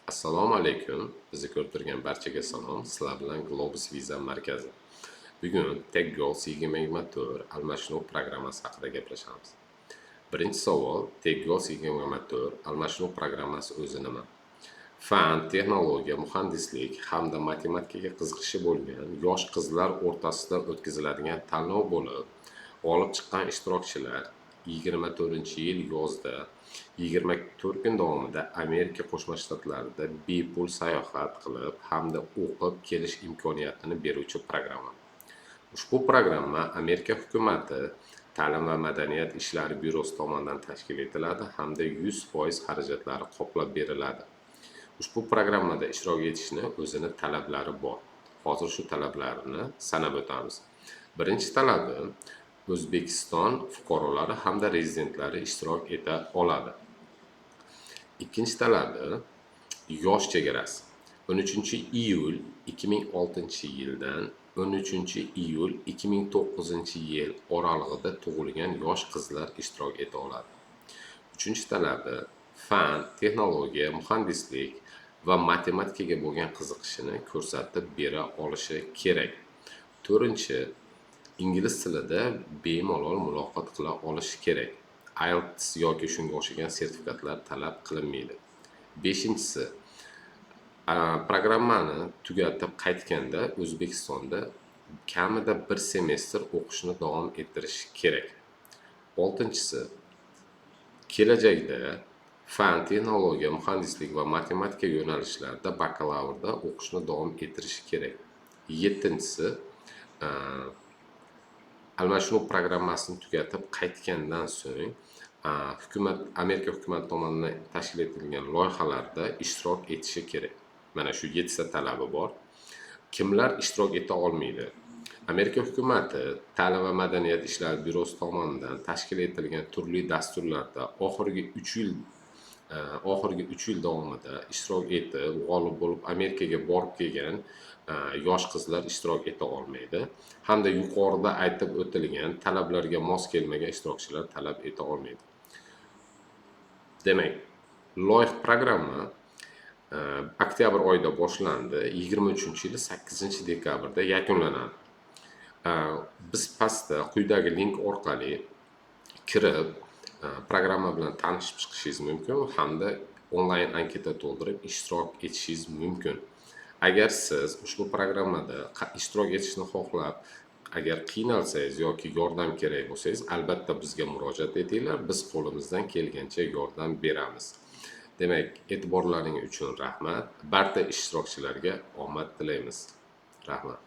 Assalomu alaykum. Bizni ko'rib turgan barchaga salom. Sizlar bilan Globus Viza markazi. Bugun Tech Goals 2024 almashinuv programmasi haqida gaplashamiz. Birinchi savol: Tech Goals 2024 almashinuv programmasi o'zi nima? Fan, texnologiya, muhandislik hamda matematikaga qiziqishi bo'lgan yosh qizlar o'rtasida o'tkaziladigan tanlov bo'lib, g'olib chiqqan ishtirokchilar 24-yil yozda 24 kun davomida Amerika Qo'shma Shtatlarida bepul sayohat qilib hamda o'qib kelish imkoniyatini beruvchi programma. Ushbu programma Amerika hukumati Ta'lim va madaniyat ishlari byurosi tomonidan tashkil etiladi hamda 100% xarajatlari qoplab beriladi. Ushbu programmada ishtirok etishni o'zini talablari bor. Hozir shu talablarni sanab o'tamiz. Birinchi talabi: O'zbekiston fuqarolari hamda rezidentlari ishtirok eta oladi. Ikkinchi talabi: yosh chegarasi. 13-iyul 2006-yildan 13-iyul 2009-yil oralig'ida tug'ilgan yosh qizlar ishtirok eta oladi. Uchinchi talabi: fan, texnologiya, muhandislik va matematikaga bo'lgan qiziqishini ko'rsatib bera olishi kerak. To'rtinchi: ingliz tilida bemalol muloqot qila olishi kerak. IELTS yoki shunga o'xshagan sertifikatlar talab qilinmaydi. Beshinchisi: programmani tugatib qaytganda O'zbekistonda kamida bir semestr o'qishni davom ettirish kerak. Oltinchisi: kelajakda fan, texnologiya, muhandislik va matematika yo'nalishlarida bakalavrda o'qishni davom ettirishi kerak. Yettinchisi: almashinuv programmasini tugatib qaytgandan so'ng Amerika hukumati tomonidan tashkil etilgan loyihalarda ishtirok etishi kerak. Mana shu 7 ta talabi bor. Kimlar ishtirok eta olmaydi? Amerika hukumati Ta'lim va madaniyat ishlari byurosi tomonidan tashkil etilgan turli dasturlarda oxirgi 3 yil davomida ishtirok etib, g'olib bo'lib Amerikaga borib kelgan yosh qizlar ishtirok eta olmaydi hamda yuqorida aytib o'tilgan talablarga mos kelmagan ishtirokchilar talab eta olmaydi. Demak, programma oktyabr oyida boshlandi, 23-yili 8-dekabrda yakunlanadi. Biz pastda quyidagi link orqali kirib programma bilan tanishib chiqishingiz mumkin hamda onlayn anketa to'ldirib ishtirok etishingiz mumkin. Agar siz ushbu programmada ishtirok etishni xohlab, agar qiynalsangiz yoki yordam kerak bo'lsangiz, albatta bizga murojaat etinglar, biz qo'limizdan kelgancha yordam beramiz. Demak, e'tiborlaringiz uchun rahmat. Barcha ishtirokchilarga omad tilaymiz. Rahmat.